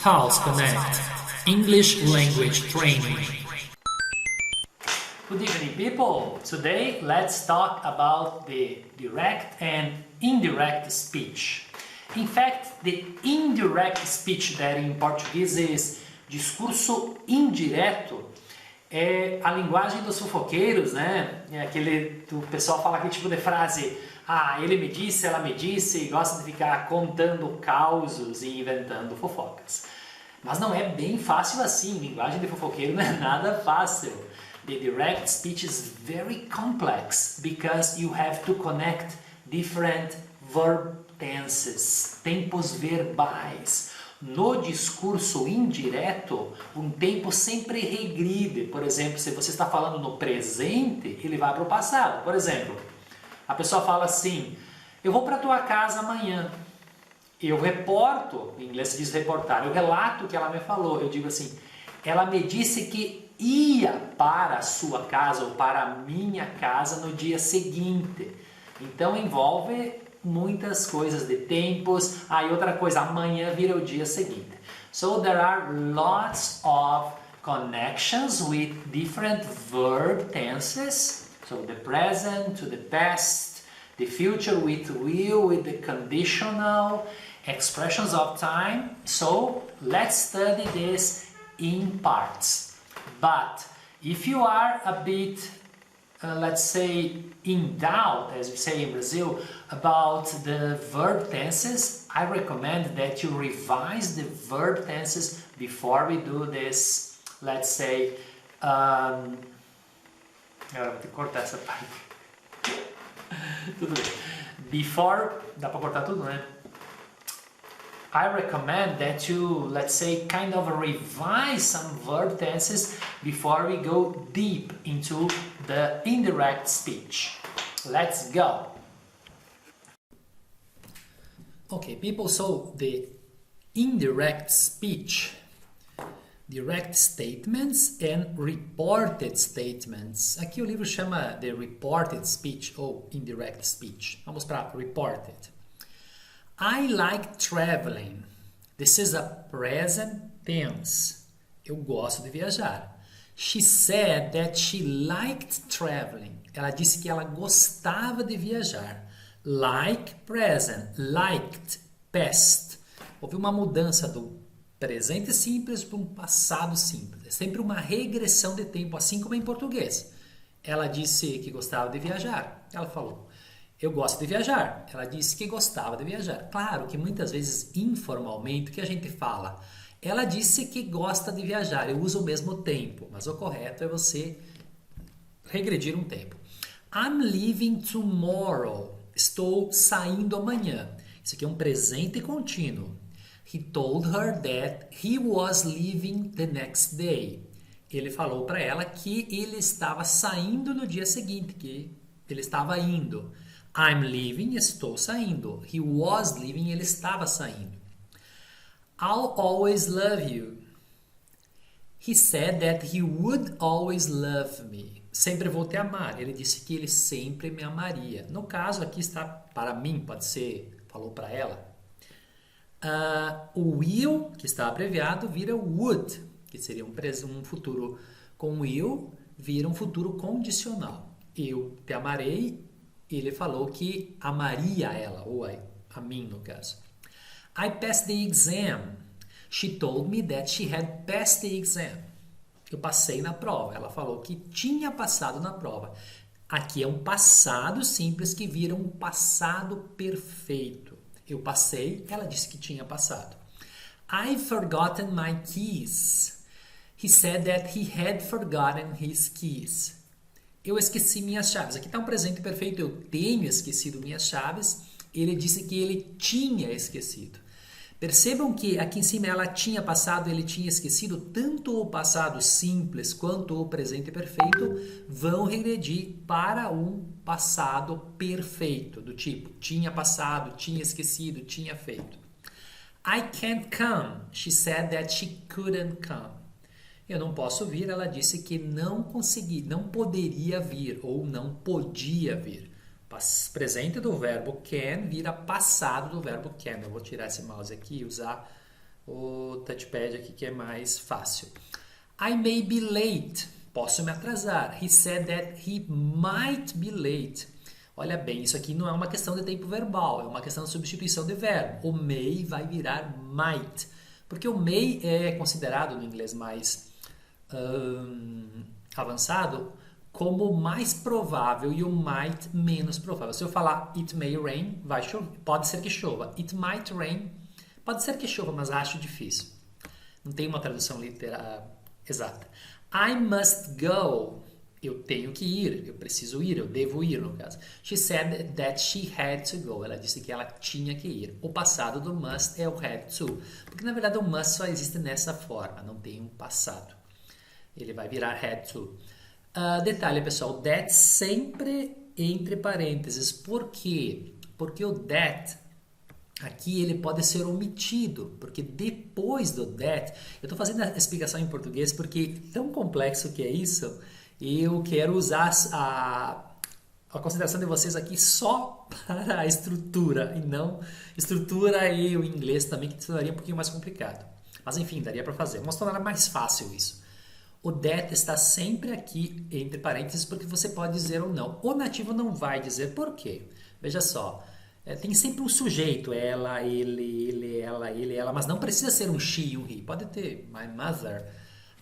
House Connect, English Language Training. Good evening, people. Today, let's talk about the direct and indirect speech. In fact, the indirect speech that in Portuguese is discurso indireto é a linguagem dos fofoqueiros, né? É aquele o pessoal fala aquele tipo de frase: ah, ele me disse, ela me disse, e gosta de ficar contando causos e inventando fofocas. Mas não é bem fácil assim, linguagem de fofoqueiro não é nada fácil. The direct speech is very complex because you have to connect different verb tenses, tempos verbais. No discurso indireto, um tempo sempre regride. Por exemplo, se você está falando no presente, ele vai para o passado. Por exemplo, a pessoa fala assim: eu vou para a tua casa amanhã. Eu reporto, em inglês se diz reportar, eu relato o que ela me falou. Eu digo assim: ela me disse que ia para a sua casa ou para a minha casa no dia seguinte. Então envolve muitas coisas de tempos. E outra coisa, amanhã vira o dia seguinte. So there are lots of connections with different verb tenses. So the present to the past, the future with will, with the conditional, expressions of time. So let's study this in parts. But if you are a bit, let's say, in doubt, as we say in Brazil, about the verb tenses, I recommend that you revise the verb tenses before we do this, let's say, vou ter que cortar essa parte. Tudo bem. Before, dá para cortar tudo, né? I recommend that you, let's say, kind of revise some verb tenses before we go deep into the indirect speech. Let's go. Okay, people, so the indirect speech, direct statements and reported statements. Aqui o livro chama de reported speech ou indirect speech. Vamos para reported. I like traveling. This is a present tense. Eu gosto de viajar. She said that she liked traveling. Ela disse que ela gostava de viajar. Like, present. Liked, past. Houve uma mudança do presente simples para um passado simples. É sempre uma regressão de tempo, assim como em português. Ela disse que gostava de viajar. Ela falou: eu gosto de viajar. Ela disse que gostava de viajar. Claro que muitas vezes, informalmente, o que a gente fala? Ela disse que gosta de viajar. Eu uso o mesmo tempo, mas o correto é você regredir um tempo. I'm leaving tomorrow. Estou saindo amanhã. Isso aqui é um presente contínuo. He told her that he was leaving the next day. Ele falou para ela que ele estava saindo no dia seguinte, que ele estava indo. I'm leaving, estou saindo. He was leaving, ele estava saindo. I'll always love you. He said that he would always love me. Sempre vou te amar. Ele disse que ele sempre me amaria. No caso, aqui está para mim, pode ser, falou para ela. O will, que está abreviado, vira would, que seria um futuro com will, vira um futuro condicional. Eu te amarei. Ele falou que amaria ela, ou a mim, no caso. I passed the exam. She told me that she had passed the exam. Eu passei na prova. Ela falou que tinha passado na prova. Aqui é um passado simples que vira um passado perfeito. Eu passei, ela disse que tinha passado. I've forgotten my keys. He said that he had forgotten his keys. Eu esqueci minhas chaves. Aqui está um presente perfeito. Eu tenho esquecido minhas chaves. Ele disse que ele tinha esquecido. Percebam que aqui em cima ela tinha passado, ele tinha esquecido. Tanto o passado simples quanto o presente perfeito vão regredir para um passado perfeito. Do tipo, tinha passado, tinha esquecido, tinha feito. I can't come. She said that she couldn't come. Eu não posso vir, ela disse que não poderia vir ou não podia vir. Presente do verbo can vira passado do verbo can. Eu vou tirar esse mouse aqui e usar o touchpad aqui que é mais fácil. I may be late. Posso me atrasar. He said that he might be late. Olha bem, isso aqui não é uma questão de tempo verbal, é uma questão de substituição de verbo. O may vai virar might. Porque o may é considerado no inglês mais avançado como o mais provável e o might menos provável. Se eu falar it may rain, vai chover. Pode ser que chova. It might rain, pode ser que chova, mas acho difícil. Não tem uma tradução literal exata. I must go. Eu tenho que ir, eu preciso ir, eu devo ir, no caso. She said that she had to go. Ela disse que ela tinha que ir. O passado do must é o had to. Porque, na verdade, o must só existe nessa forma, não tem um passado. Ele vai virar had to. Detalhe, pessoal, that sempre entre parênteses. Por quê? Porque o that, aqui, ele pode ser omitido. Porque depois do that, eu estou fazendo a explicação em português porque tão complexo que é isso, eu quero usar a consideração de vocês aqui só para a estrutura, e não estrutura e o inglês também, que tornaria um pouquinho mais complicado. Mas enfim, daria para fazer. Vamos tornar mais fácil isso. O that está sempre aqui entre parênteses porque você pode dizer ou não. O nativo não vai dizer por quê. Veja só, tem sempre um sujeito, ela, ele, ela, mas não precisa ser um she e um he. Pode ter my mother,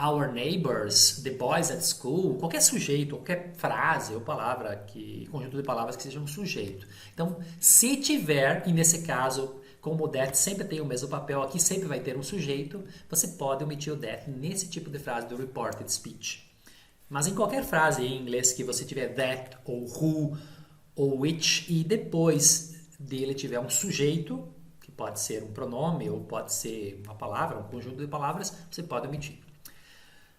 our neighbors, the boys at school, qualquer sujeito, qualquer frase ou palavra, conjunto de palavras que seja um sujeito. Então, se tiver, e nesse caso, como o that sempre tem o mesmo papel, aqui sempre vai ter um sujeito, você pode omitir o that nesse tipo de frase do reported speech. Mas em qualquer frase em inglês que você tiver that, ou who, ou which, e depois dele tiver um sujeito, que pode ser um pronome, ou pode ser uma palavra, um conjunto de palavras, você pode omitir.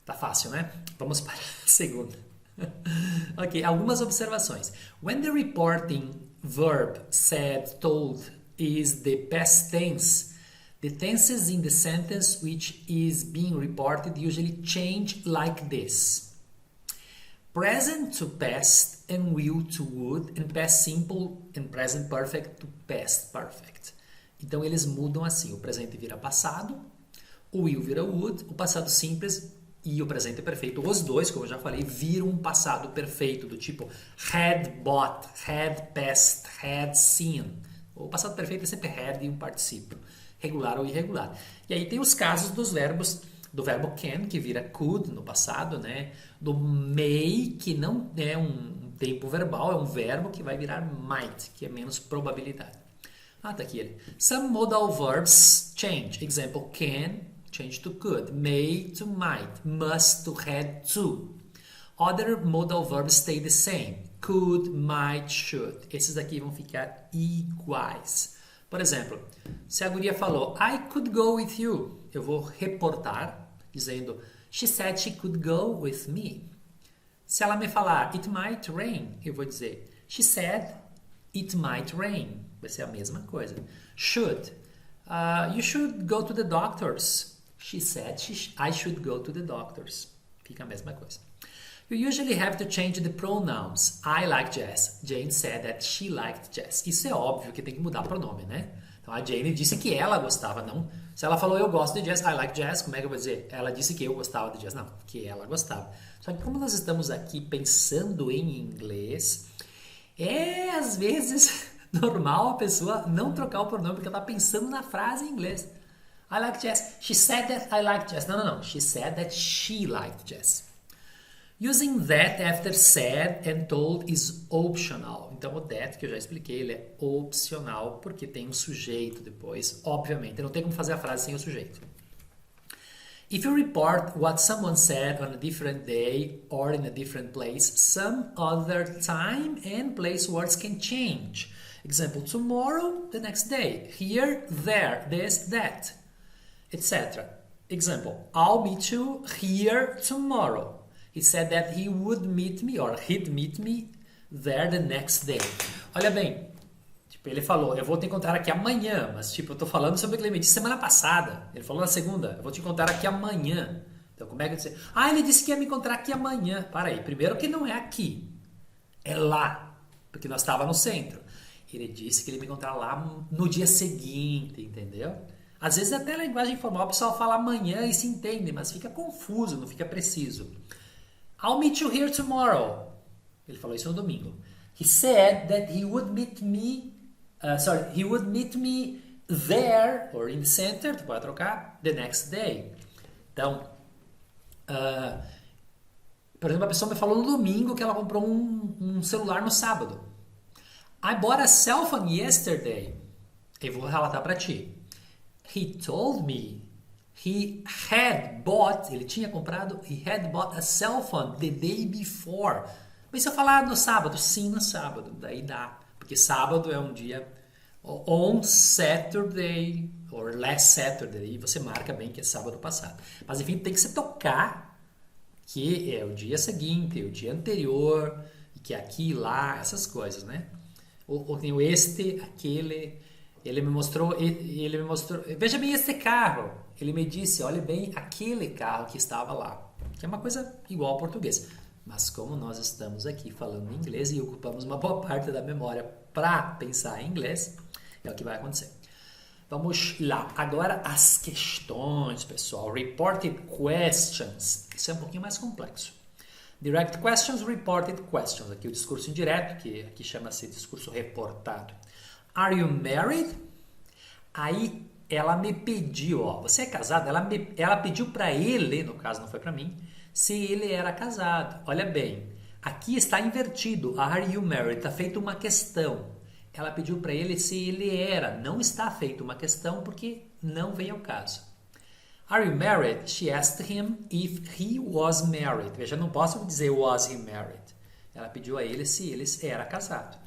Tá fácil, né? Vamos para a segunda. Ok, algumas observações. When the reporting verb said, told is the past tense, the tenses in the sentence which is being reported usually change like this. Present to past and will to would and past simple and present perfect to past perfect. Então eles mudam assim, o presente vira passado, o will vira would, o passado simples e o presente perfeito. Os dois, como eu já falei, viram um passado perfeito do tipo had bought, had passed, had seen. O passado perfeito é sempre had e um particípio, regular ou irregular. E aí tem os casos dos verbos, do verbo can, que vira could no passado, né? Do may, que não é um tempo verbal, é um verbo que vai virar might, que é menos probabilidade. Tá aqui ele. Some modal verbs change. Example, can, change to could. May to might. Must to had to. Other modal verbs stay the same. Could, might, should. Esses aqui vão ficar iguais. Por exemplo, se a guria falou I could go with you, eu vou reportar dizendo she said she could go with me. Se ela me falar it might rain, eu vou dizer she said it might rain. Vai ser a mesma coisa. Should. You should go to the doctors. She said I should go to the doctors. Fica a mesma coisa. You usually have to change the pronouns. I like jazz. Jane said that she liked jazz. Isso é óbvio que tem que mudar o pronome, né? Então a Jane disse que ela gostava, não. Se ela falou eu gosto de jazz, I like jazz, como é que eu vou dizer? Ela disse que eu gostava de jazz. Não, que ela gostava. Só que como nós estamos aqui pensando em inglês, às vezes normal a pessoa não trocar o pronome porque ela está pensando na frase em inglês. I like jazz. She said that I like jazz. Não. She said that she liked jazz. Using that after said and told is optional. Então o that que eu já expliquei, ele é opcional porque tem um sujeito depois. Obviamente, não tem como fazer a frase sem o sujeito. If you report what someone said on a different day or in a different place, some other time and place words can change. Example, tomorrow, the next day. Here, there, this, that, etc. Example, I'll meet you here tomorrow. He said that he would meet me or he'd meet me there the next day. Olha bem, tipo, ele falou, eu vou te encontrar aqui amanhã, mas tipo, eu tô falando sobre o que ele me disse semana passada. Ele falou na segunda, eu vou te encontrar aqui amanhã. Então como é que eu disse? Ele disse que ia me encontrar aqui amanhã. Para aí, primeiro que não é aqui, é lá, porque nós estávamos no centro. Ele disse que ele ia me encontrar lá no dia seguinte, entendeu? Às vezes até a linguagem informal o pessoal fala amanhã e se entende, mas fica confuso, não fica preciso. I'll meet you here tomorrow. Ele falou isso no domingo. He said that he would meet me, he would meet me there, or in the center, tu pode trocar, the next day. Então, por exemplo, a pessoa me falou no domingo que ela comprou um celular no sábado. I bought a cell phone yesterday. Eu vou relatar para ti. He told me ele tinha comprado, he had bought a cell phone the day before. Mas se eu falar no sábado, sim, no sábado, daí dá. Porque sábado é um dia, on Saturday, or last Saturday, e você marca bem que é sábado passado. Mas enfim, tem que se tocar que é o dia seguinte, o dia anterior, e que é aqui, lá, essas coisas, né? Ou tem o este, aquele, ele me mostrou, veja bem este carro, ele me disse, olhe bem aquele carro que estava lá, que é uma coisa igual ao português, mas como nós estamos aqui falando inglês e ocupamos uma boa parte da memória para pensar em inglês, é o que vai acontecer. Vamos lá, agora as questões, pessoal, reported questions, isso é um pouquinho mais complexo. Direct questions, reported questions. Aqui o discurso indireto, que aqui chama-se discurso reportado. Are you married? Aí ela me pediu, ó, você é casado? Ela pediu para ele, no caso não foi para mim, se ele era casado. Olha bem, aqui está invertido. Are you married? Está feito uma questão. Ela pediu para ele se ele era. Não está feito uma questão porque não vem ao caso. Are you married? She asked him if he was married. Veja, não posso dizer was he married. Ela pediu a ele se ele era casado.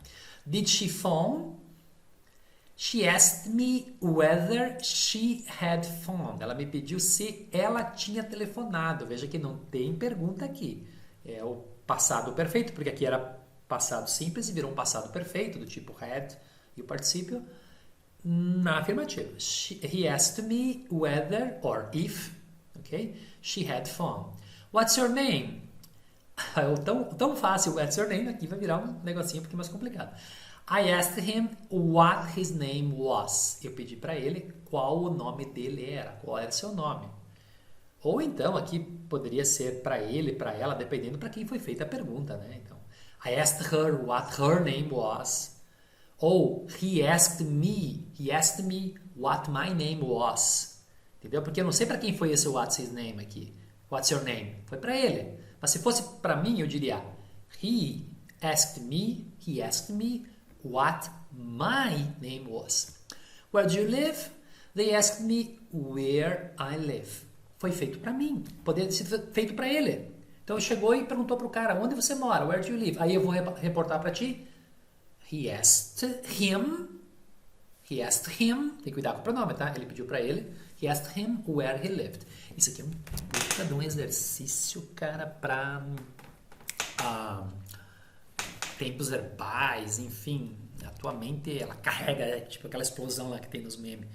Did she phone? She asked me whether she had phoned. Ela me pediu se ela tinha telefonado. Veja que não tem pergunta aqui. É o passado perfeito, porque aqui era passado simples e virou um passado perfeito, do tipo had e o particípio. Na afirmativa. He asked me whether or if, okay, she had phone. What's your name? Tão fácil, what's your name, aqui vai virar um negocinho um pouquinho mais complicado. I asked him what his name was. Eu pedi para ele qual o nome dele era, qual era seu nome. Ou então, aqui poderia ser para ele, para ela, dependendo para quem foi feita a pergunta, né? Então, I asked her what her name was. Ou he asked me what my name was. Entendeu? Porque eu não sei para quem foi esse what's his name aqui. What's your name? Foi para ele. Mas se fosse para mim, eu diria he asked me what my name was. Where do you live? They asked me where I live. Foi feito para mim. Poderia ser feito para ele. Então ele chegou e perguntou para o cara, onde você mora? Where do you live? Aí eu vou reportar para ti. He asked him, tem que cuidar com o pronome, tá? Ele pediu para ele, he asked him where he lived. Isso aqui é um exercício, cara, para tempos verbais, enfim, a tua mente, ela carrega, tipo aquela explosão lá que tem nos memes.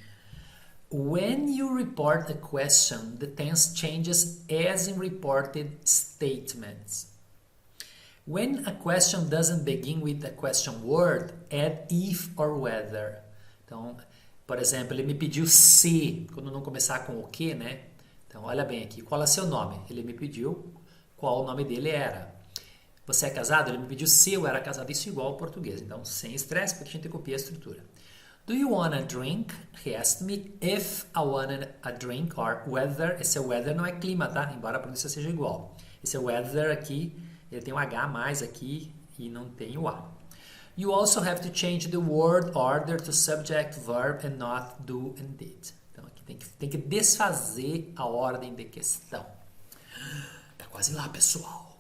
When you report a question, the tense changes as in reported statements. When a question doesn't begin with a question word, add if or whether. Então, por exemplo, ele me pediu se, quando não começar com o que, né? Então, olha bem aqui, qual é seu nome? Ele me pediu qual o nome dele era. Você é casado? Ele me pediu se eu era casado. Isso é igual ao português. Então, sem estresse, porque a gente copia a estrutura. Do you want a drink? He asked me if I wanted a drink or whether. Esse weather não é clima, tá? Embora a pronúncia seja igual. Esse weather aqui, ele tem um H a mais aqui e não tem o A. You also have to change the word order to subject, verb and not do and did. Então aqui tem que desfazer a ordem de questão. Tá quase lá, pessoal.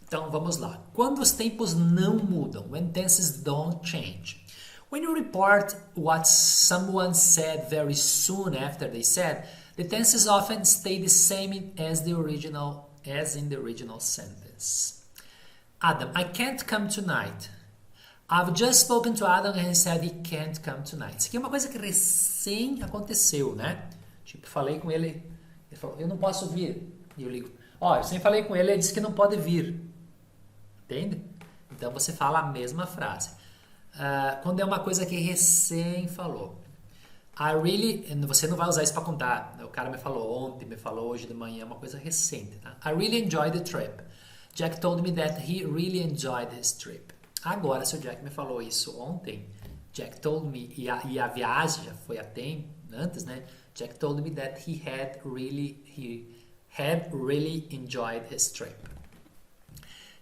Então vamos lá. Quando os tempos não mudam, when tenses don't change. When you report what someone said very soon after they said, the tenses often stay the same as in the original sentence. Adam, I can't come tonight. I've just spoken to Adam and he said he can't come tonight. Isso aqui é uma coisa que recém aconteceu, né? Tipo, falei com ele falou, eu não posso vir. E eu ligo, eu sempre falei com ele disse que não pode vir. Entende? Então você fala a mesma frase. Quando é uma coisa que recém falou. Você não vai usar isso para contar. O cara me falou ontem, me falou hoje de manhã, uma coisa recente. Tá? I really enjoyed the trip. Jack told me that he really enjoyed his trip. Agora, se o Jack me falou isso ontem, Jack told me, e a viagem já foi até antes, né? Jack told me that he had really enjoyed his trip.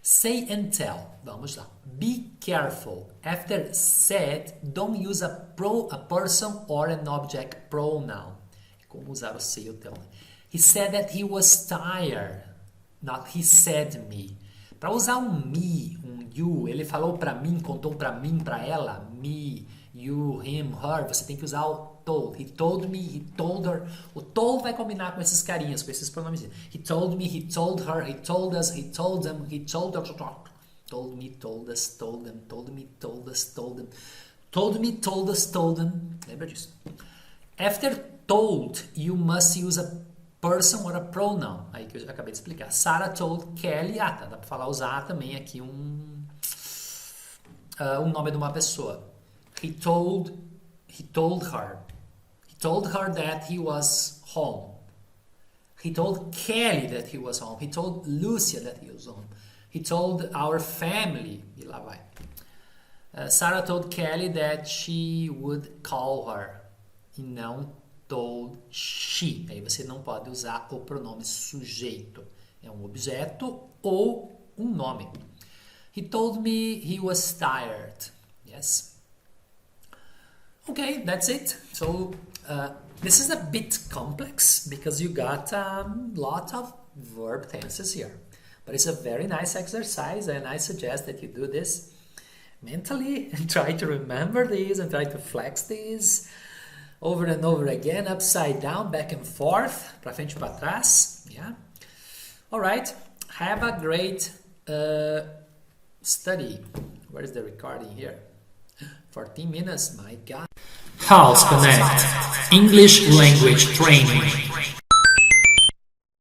Say and tell. Vamos lá. Be careful. After said, don't use a person or an object pronoun. Como usar o say ou tell. He said that he was tired. Not he said me. Para usar um me, um you, ele falou para mim, contou para mim, para ela, me, you, him, her, você tem que usar o told. He told me, he told her. O told vai combinar com esses carinhas, com esses pronomes. He told me, he told her, he told us, he told them, he told her. Told me, told us, told them, told me, told us, told them. Told me, told us, told them. Lembra disso? After told, you must use a person or a pronoun. Aí que eu já acabei de explicar. Sarah told Kelly. Tá, dá para falar, usar também aqui um nome de uma pessoa. He told her. He told her that he was home. He told Kelly that he was home. He told Lucia that he was home. He told our family. E lá vai. Sarah told Kelly that she would call her. E não told she. Aí você não pode usar o pronome sujeito. É um objeto ou um nome. He told me he was tired. Yes. Okay, that's it. So this is a bit complex because you got a lot of verb tenses here. But it's a very nice exercise and I suggest that you do this mentally and try to remember these and try to flex these over and over again, upside down, back and forth, para frente e para trás. Yeah. All right. Have a great study. Where is the recording here? 14 minutes, my God. House Connect, English language training.